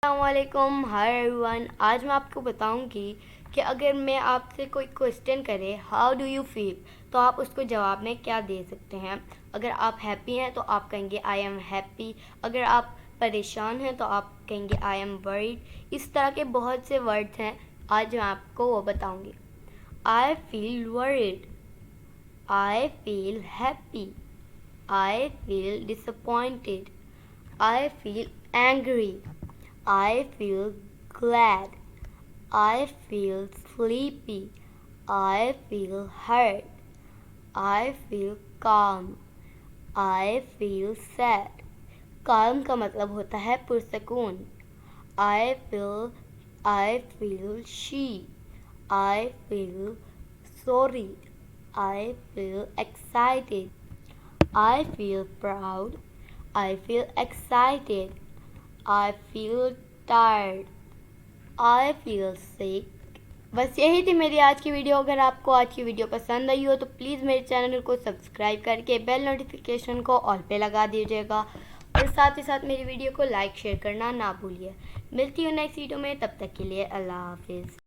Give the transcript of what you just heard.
अस्सलामुअलैकुम, hi everyone. आज मैं आपको बताऊंगी कि अगर मैं आपसे कोई क्वेश्चन करे हाउ डू यू फील, तो आप उसको जवाब में क्या दे सकते हैं। अगर आप हैप्पी हैं तो आप कहेंगे आई एम हैप्पी। अगर आप परेशान हैं तो आप कहेंगे आई एम वरीड। इस तरह के बहुत से वर्ड्स हैं, आज मैं आपको वो बताऊंगी। I feel worried, I feel happy, I feel disappointed, I feel angry, I feel glad. I feel sleepy. I feel hurt. I feel calm. I feel sad. Calm का मतलब होता है पुरसकून। I feel she. I feel sorry. I feel excited. I feel proud. I feel excited. I feel tired. I feel sick. बस यही थी मेरी आज की वीडियो। अगर आपको आज की वीडियो पसंद आई हो तो प्लीज़ मेरे चैनल को सब्सक्राइब करके बेल नोटिफिकेशन को ऑल पे लगा दीजिएगा और साथ ही साथ मेरी वीडियो को लाइक शेयर करना ना भूलिए। मिलती हूँ नेक्स्ट वीडियो में, तब तक के लिए अल्लाह हाफिज़।